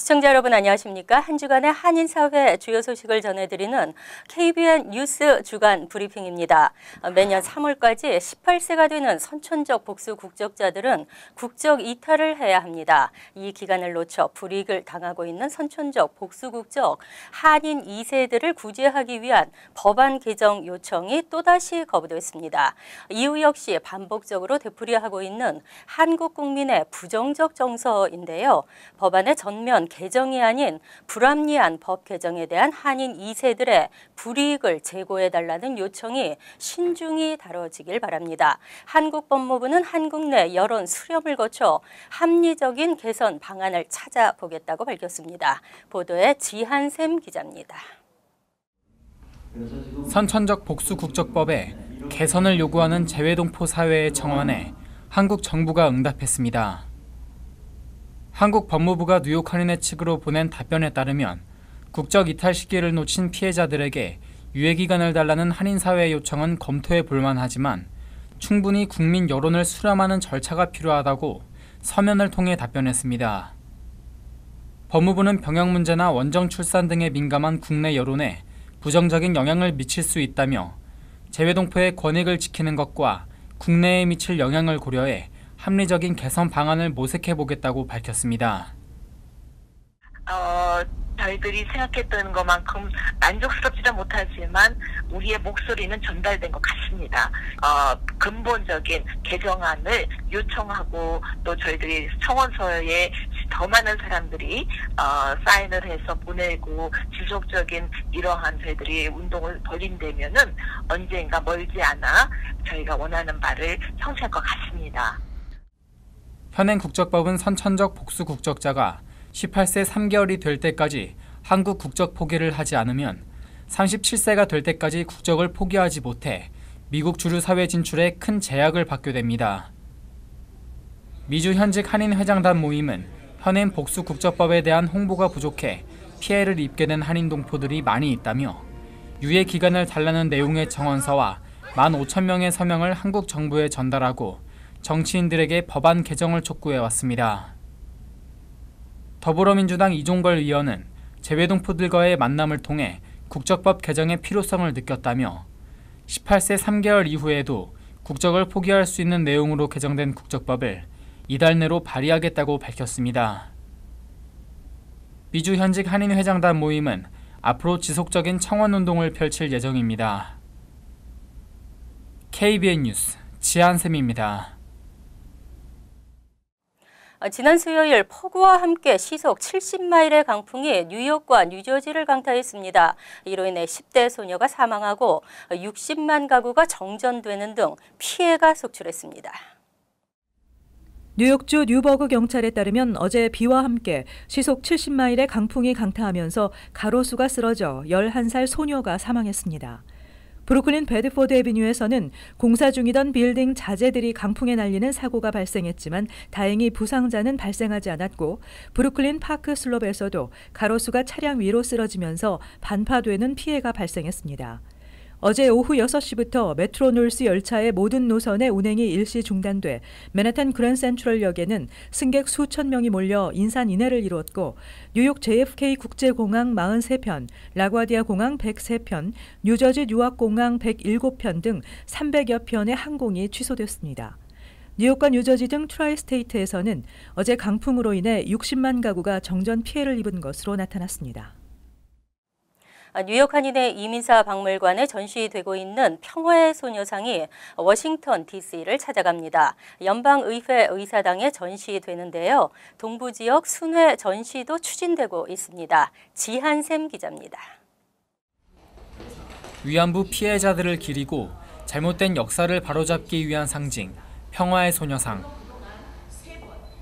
시청자 여러분 안녕하십니까? 한 주간의 한인사회 주요 소식을 전해드리는 KBN 뉴스 주간 브리핑입니다. 매년 3월까지 18세가 되는 선천적 복수 국적자들은 국적 이탈을 해야 합니다. 이 기간을 놓쳐 불이익을 당하고 있는 선천적 복수 국적 한인 2세들을 구제하기 위한 법안 개정 요청이 또다시 거부됐습니다. 이후 역시 반복적으로 되풀이하고 있는 한국 국민의 부정적 정서인데요. 법안의 전면 개정이 아닌 불합리한 법 개정에 대한 한인 2세들의 불이익을 제고해달라는 요청이 신중히 다뤄지길 바랍니다. 한국 법무부는 한국 내 여론 수렴을 거쳐 합리적인 개선 방안을 찾아보겠다고 밝혔습니다. 보도에 지한샘 기자입니다. 선천적 복수 국적법에 개선을 요구하는 재외동포 사회의 청원에 한국 정부가 응답했습니다. 한국 법무부가 뉴욕 한인회 측으로 보낸 답변에 따르면 국적 이탈 시기를 놓친 피해자들에게 유예기간을 달라는 한인사회의 요청은 검토해 볼 만하지만 충분히 국민 여론을 수렴하는 절차가 필요하다고 서면을 통해 답변했습니다. 법무부는 병역 문제나 원정 출산 등에 민감한 국내 여론에 부정적인 영향을 미칠 수 있다며 재외동포의 권익을 지키는 것과 국내에 미칠 영향을 고려해 합리적인 개선 방안을 모색해보겠다고 밝혔습니다. 저희들이 생각했던 것만큼 만족스럽지는 못하지만 우리의 목소리는 전달된 것 같습니다. 근본적인 개정안을 요청하고 또 저희들이 청원서에 더 많은 사람들이 사인을 해서 보내고 지속적인 이러한 저희들이 운동을 벌인다면은 언젠가 멀지 않아 저희가 원하는 바를 성취할 것 같습니다. 현행 국적법은 선천적 복수 국적자가 18세 3개월이 될 때까지 한국 국적 포기를 하지 않으면 37세가 될 때까지 국적을 포기하지 못해 미국 주류 사회 진출에 큰 제약을 받게 됩니다. 미주 현직 한인 회장단 모임은 현행 복수 국적법에 대한 홍보가 부족해 피해를 입게 된 한인 동포들이 많이 있다며 유예 기간을 달라는 내용의 청원서와 15,000명의 서명을 한국 정부에 전달하고 정치인들에게 법안 개정을 촉구해왔습니다. 더불어민주당 이종걸 의원은 재외동포들과의 만남을 통해 국적법 개정의 필요성을 느꼈다며 18세 3개월 이후에도 국적을 포기할 수 있는 내용으로 개정된 국적법을 이달 내로 발의하겠다고 밝혔습니다. 미주 현직 한인 회장단 모임은 앞으로 지속적인 청원운동을 펼칠 예정입니다. KBN 뉴스 지한샘입니다. 지난 수요일 폭우와 함께 시속 70마일의 강풍이 뉴욕과 뉴저지를 강타했습니다. 이로 인해 10대 소녀가 사망하고 60만 가구가 정전되는 등 피해가 속출했습니다. 뉴욕주 뉴버그 경찰에 따르면 어제 비와 함께 시속 70마일의 강풍이 강타하면서 가로수가 쓰러져 11살 소녀가 사망했습니다. 브루클린 베드포드 애비뉴에서는 공사 중이던 빌딩 자재들이 강풍에 날리는 사고가 발생했지만 다행히 부상자는 발생하지 않았고 브루클린 파크 슬롭에서도 가로수가 차량 위로 쓰러지면서 반파되는 피해가 발생했습니다. 어제 오후 6시부터 메트로 놀스 열차의 모든 노선의 운행이 일시 중단돼 맨해튼 그랜드 센트럴역에는 승객 수천 명이 몰려 인산인해를 이루었고 뉴욕 JFK 국제공항 43편, 라과디아 공항 103편, 뉴저지 뉴아크공항 107편 등 300여 편의 항공이 취소됐습니다. 뉴욕과 뉴저지 등 트라이스테이트에서는 어제 강풍으로 인해 60만 가구가 정전 피해를 입은 것으로 나타났습니다. 뉴욕 한인회 이민사 박물관에 전시되고 있는 평화의 소녀상이 워싱턴 DC를 찾아갑니다. 연방의회 의사당에 전시되는데요. 동부 지역 순회 전시도 추진되고 있습니다. 지한샘 기자입니다. 위안부 피해자들을 기리고 잘못된 역사를 바로잡기 위한 상징, 평화의 소녀상.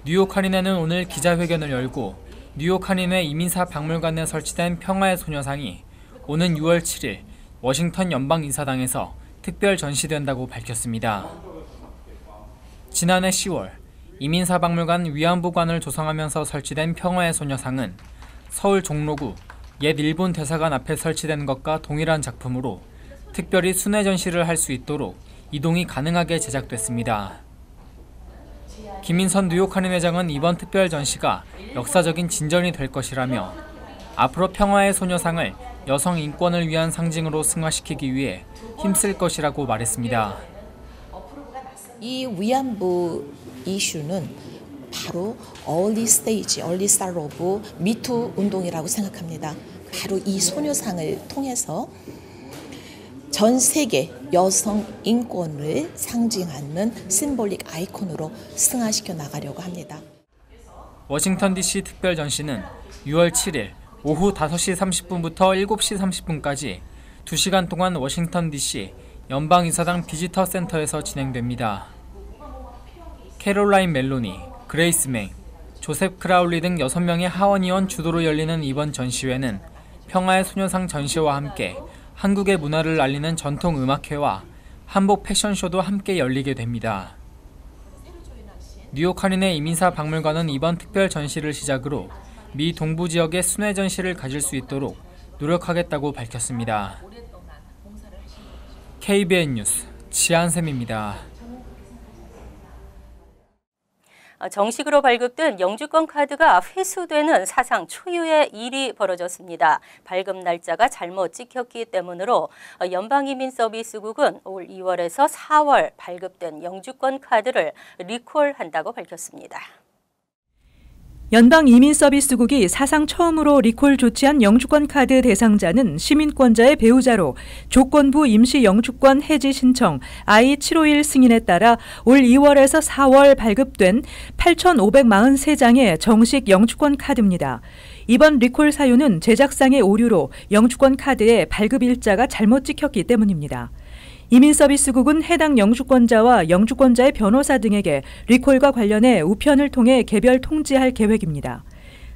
뉴욕 한인회는 오늘 기자회견을 열고 뉴욕 한인회 이민사 박물관에 설치된 평화의 소녀상이 오는 6월 7일 워싱턴 연방의사당에서 특별 전시된다고 밝혔습니다. 지난해 10월 이민사박물관 위안부관을 조성하면서 설치된 평화의 소녀상은 서울 종로구 옛 일본 대사관 앞에 설치된 것과 동일한 작품으로 특별히 순회 전시를 할 수 있도록 이동이 가능하게 제작됐습니다. 김인선 뉴욕 한인회장은 이번 특별 전시가 역사적인 진전이 될 것이라며 앞으로 평화의 소녀상을 여성 인권을 위한 상징으로 승화시키기 위해 힘쓸 것이라고 말했습니다. 이 위안부 이슈는 바로 early start of 미투 운동이라고 생각합니다. 바로 이 소녀상을 통해서 전 세계 여성 인권을 상징하는 심볼릭 아이콘으로 승화시켜 나가려고 합니다. 워싱턴 DC 특별 전시는 6월 7일 오후 5시 30분부터 7시 30분까지 2시간 동안 워싱턴 DC 연방의사당 비지터 센터에서 진행됩니다. 캐롤라인 멜로니, 그레이스 메이, 조셉 크라울리 등 6명의 하원의원 주도로 열리는 이번 전시회는 평화의 소녀상 전시와 함께 한국의 문화를 알리는 전통 음악회와 한복 패션쇼도 함께 열리게 됩니다. 뉴욕 한인회 이민사 박물관은 이번 특별 전시를 시작으로 미 동부 지역의 순회 전시를 가질 수 있도록 노력하겠다고 밝혔습니다. KBN 뉴스 지한샘입니다. 정식으로 발급된 영주권 카드가 회수되는 사상 초유의 일이 벌어졌습니다. 발급 날짜가 잘못 찍혔기 때문으로 연방이민서비스국은 올 2월에서 4월 발급된 영주권 카드를 리콜한다고 밝혔습니다. 연방이민서비스국이 사상 처음으로 리콜 조치한 영주권 카드 대상자는 시민권자의 배우자로 조건부 임시 영주권 해지 신청 I-751 승인에 따라 올 2월에서 4월 발급된 8,543장의 정식 영주권 카드입니다. 이번 리콜 사유는 제작상의 오류로 영주권 카드에 발급 일자가 잘못 찍혔기 때문입니다. 이민서비스국은 해당 영주권자와 영주권자의 변호사 등에게 리콜과 관련해 우편을 통해 개별 통지할 계획입니다.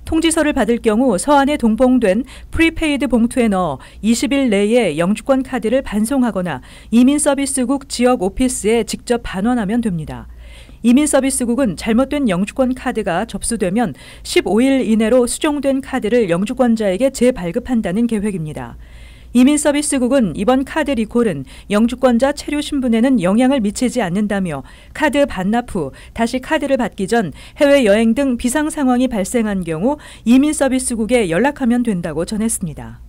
통지서를 받을 경우 서안에 동봉된 프리페이드 봉투에 넣어 20일 내에 영주권 카드를 반송하거나 이민서비스국 지역 오피스에 직접 반환하면 됩니다. 이민서비스국은 잘못된 영주권 카드가 접수되면 15일 이내로 수정된 카드를 영주권자에게 재발급한다는 계획입니다. 이민서비스국은 이번 카드 리콜은 영주권자 체류 신분에는 영향을 미치지 않는다며 카드 반납 후 다시 카드를 받기 전 해외여행 등 비상 상황이 발생한 경우 이민서비스국에 연락하면 된다고 전했습니다.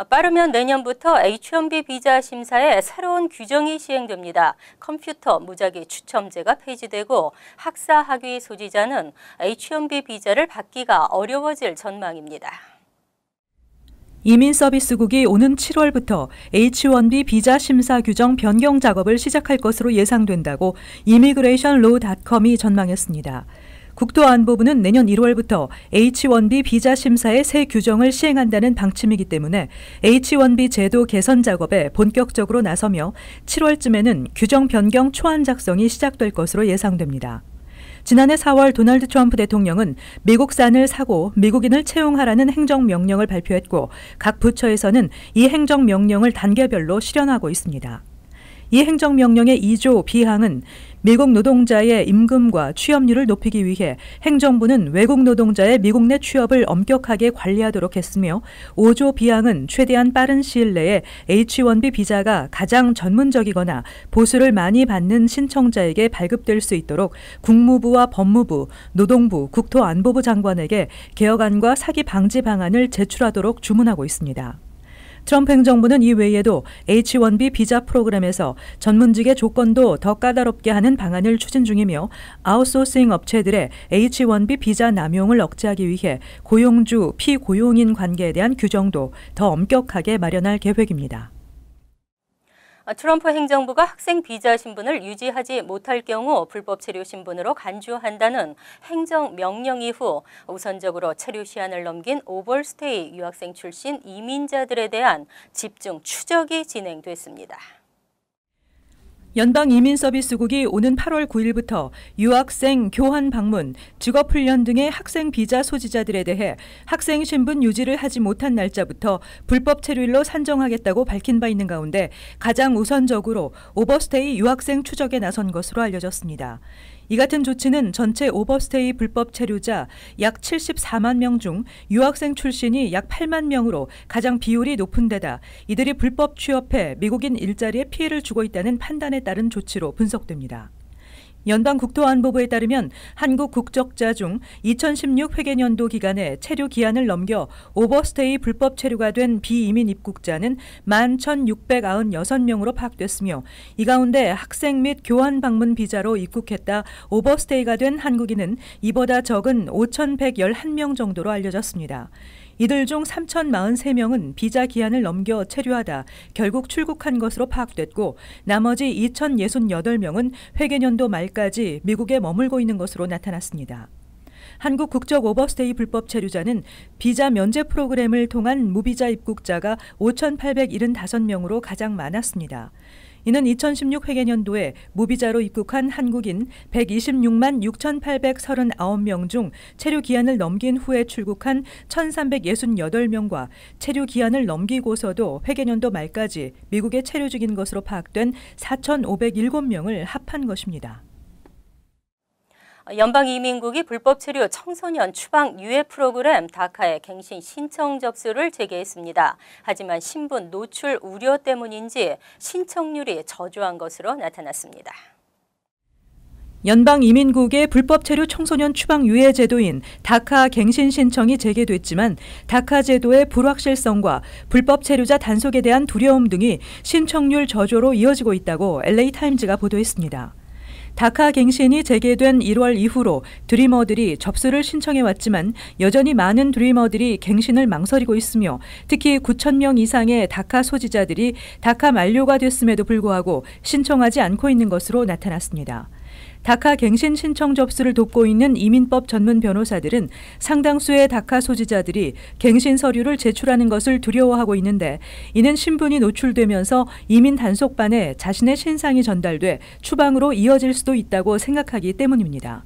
빠르면 내년부터 H-1B 비자 심사에 새로운 규정이 시행됩니다. 컴퓨터 무작위 추첨제가 폐지되고 학사 학위 소지자는 H-1B 비자를 받기가 어려워질 전망입니다. 이민서비스국이 오는 7월부터 H-1B 비자 심사 규정 변경 작업을 시작할 것으로 예상된다고 immigrationlaw.com이 전망했습니다. 국토안보부는 내년 1월부터 H-1B 비자 심사의 새 규정을 시행한다는 방침이기 때문에 H-1B 제도 개선 작업에 본격적으로 나서며 7월쯤에는 규정 변경 초안 작성이 시작될 것으로 예상됩니다. 지난해 4월 도널드 트럼프 대통령은 미국산을 사고 미국인을 채용하라는 행정명령을 발표했고 각 부처에서는 이 행정명령을 단계별로 실현하고 있습니다. 이 행정명령의 2조 B항은 미국 노동자의 임금과 취업률을 높이기 위해 행정부는 외국 노동자의 미국 내 취업을 엄격하게 관리하도록 했으며 5조 B항은 최대한 빠른 시일 내에 H-1B 비자가 가장 전문적이거나 보수를 많이 받는 신청자에게 발급될 수 있도록 국무부와 법무부, 노동부, 국토안보부 장관에게 개혁안과 사기 방지 방안을 제출하도록 주문하고 있습니다. 트럼프 행정부는 이 외에도 H-1B 비자 프로그램에서 전문직의 조건도 더 까다롭게 하는 방안을 추진 중이며 아웃소싱 업체들의 H-1B 비자 남용을 억제하기 위해 고용주, 피고용인 관계에 대한 규정도 더 엄격하게 마련할 계획입니다. 트럼프 행정부가 학생 비자 신분을 유지하지 못할 경우 불법 체류 신분으로 간주한다는 행정명령 이후 우선적으로 체류 시한을 넘긴 오버스테이 유학생 출신 이민자들에 대한 집중 추적이 진행됐습니다. 연방이민서비스국이 오는 8월 9일부터 유학생 교환 방문, 직업훈련 등의 학생 비자 소지자들에 대해 학생 신분 유지를 하지 못한 날짜부터 불법 체류일로 산정하겠다고 밝힌 바 있는 가운데 가장 우선적으로 오버스테이 유학생 추적에 나선 것으로 알려졌습니다. 이 같은 조치는 전체 오버스테이 불법 체류자 약 74만 명 중 유학생 출신이 약 8만 명으로 가장 비율이 높은 데다 이들이 불법 취업해 미국인 일자리에 피해를 주고 있다는 판단에 따른 조치로 분석됩니다. 연방국토안보부에 따르면 한국 국적자 중 2016 회계년도 기간에 체류 기한을 넘겨 오버스테이 불법 체류가 된 비이민 입국자는 11,696명으로 파악됐으며 이 가운데 학생 및 교환 방문 비자로 입국했다 오버스테이가 된 한국인은 이보다 적은 5,111명 정도로 알려졌습니다. 이들 중 3,043명은 비자 기한을 넘겨 체류하다 결국 출국한 것으로 파악됐고 나머지 2,068명은 회계년도 말까지 미국에 머물고 있는 것으로 나타났습니다. 한국 국적 오버스테이 불법 체류자는 비자 면제 프로그램을 통한 무비자 입국자가 5,875명으로 가장 많았습니다. 이는 2016 회계년도에 무비자로 입국한 한국인 126만 6,839명 중 체류 기한을 넘긴 후에 출국한 1,368명과 체류 기한을 넘기고서도 회계년도 말까지 미국에 체류 중인 것으로 파악된 4,507명을 합한 것입니다. 연방이민국이 불법 체류 청소년 추방 유예 프로그램 다카의 갱신 신청 접수를 재개했습니다. 하지만 신분 노출 우려 때문인지 신청률이 저조한 것으로 나타났습니다. 연방이민국의 불법 체류 청소년 추방 유예 제도인 다카 갱신 신청이 재개됐지만 다카 제도의 불확실성과 불법 체류자 단속에 대한 두려움 등이 신청률 저조로 이어지고 있다고 LA타임즈가 보도했습니다. 다카 갱신이 재개된 1월 이후로 드리머들이 접수를 신청해왔지만 여전히 많은 드리머들이 갱신을 망설이고 있으며 특히 9,000명 이상의 다카 소지자들이 다카 만료가 됐음에도 불구하고 신청하지 않고 있는 것으로 나타났습니다. 다카 갱신 신청 접수를 돕고 있는 이민법 전문 변호사들은 상당수의 다카 소지자들이 갱신 서류를 제출하는 것을 두려워하고 있는데 이는 신분이 노출되면서 이민 단속반에 자신의 신상이 전달돼 추방으로 이어질 수도 있다고 생각하기 때문입니다.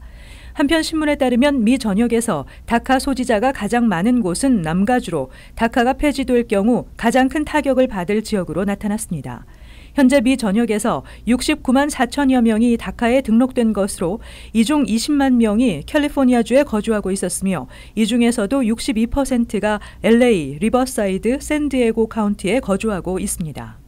한편 신문에 따르면 미 전역에서 다카 소지자가 가장 많은 곳은 남가주로 다카가 폐지될 경우 가장 큰 타격을 받을 지역으로 나타났습니다. 현재 미 전역에서 69만 4천여 명이 다카에 등록된 것으로 이 중 20만 명이 캘리포니아주에 거주하고 있었으며 이 중에서도 62%가 LA, 리버사이드, 샌디에고 카운티에 거주하고 있습니다.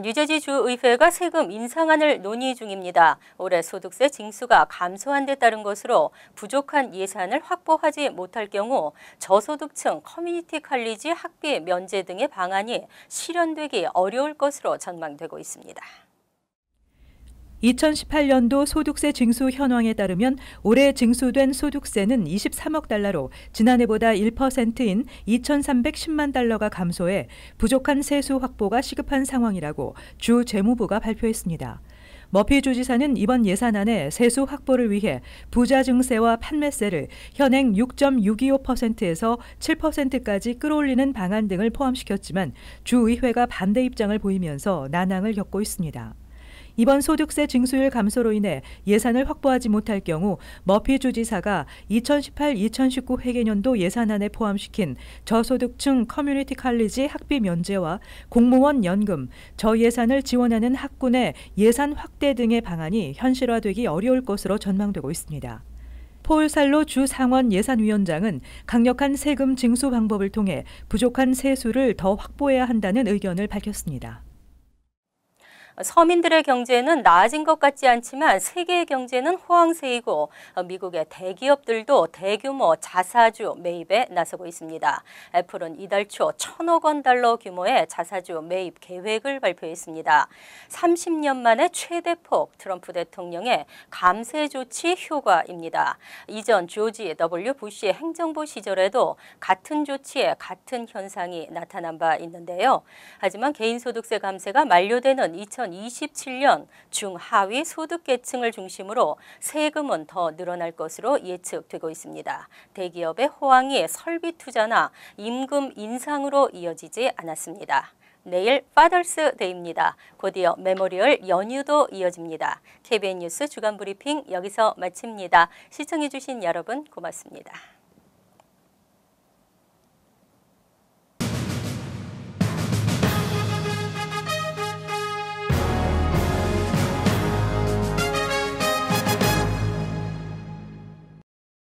뉴저지 주의회가 세금 인상안을 논의 중입니다. 올해 소득세 징수가 감소한 데 따른 것으로 부족한 예산을 확보하지 못할 경우 저소득층 커뮤니티 칼리지 학비 면제 등의 방안이 실현되기 어려울 것으로 전망되고 있습니다. 2018년도 소득세 징수 현황에 따르면 올해 징수된 소득세는 23억 달러로 지난해보다 1%인 2,310만 달러가 감소해 부족한 세수 확보가 시급한 상황이라고 주 재무부가 발표했습니다. 머피 주지사는 이번 예산안에 세수 확보를 위해 부자 증세와 판매세를 현행 6.625%에서 7%까지 끌어올리는 방안 등을 포함시켰지만 주의회가 반대 입장을 보이면서 난항을 겪고 있습니다. 이번 소득세 징수율 감소로 인해 예산을 확보하지 못할 경우 머피 주지사가 2018-2019 회계년도 예산안에 포함시킨 저소득층 커뮤니티 칼리지 학비 면제와 공무원 연금, 저예산을 지원하는 학군의 예산 확대 등의 방안이 현실화되기 어려울 것으로 전망되고 있습니다. 폴 살로 주 상원 예산위원장은 강력한 세금 징수 방법을 통해 부족한 세수를 더 확보해야 한다는 의견을 밝혔습니다. 서민들의 경제는 나아진 것 같지 않지만 세계의 경제는 호황세이고 미국의 대기업들도 대규모 자사주 매입에 나서고 있습니다. 애플은 이달 초 1,000억 원 달러 규모의 자사주 매입 계획을 발표했습니다. 30년 만에 최대폭 트럼프 대통령의 감세 조치 효과입니다. 이전 조지 W. 부시 행정부 시절에도 같은 조치에 같은 현상이 나타난 바 있는데요. 하지만 개인소득세 감세가 만료되는 2027년 중하위 소득계층을 중심으로 세금은 더 늘어날 것으로 예측되고 있습니다. 대기업의 호황이 설비 투자나 임금 인상으로 이어지지 않았습니다. 내일 파더스 데이입니다. 곧이어 메모리얼 연휴도 이어집니다. KBN 뉴스 주간 브리핑 여기서 마칩니다. 시청해 주신 여러분 고맙습니다.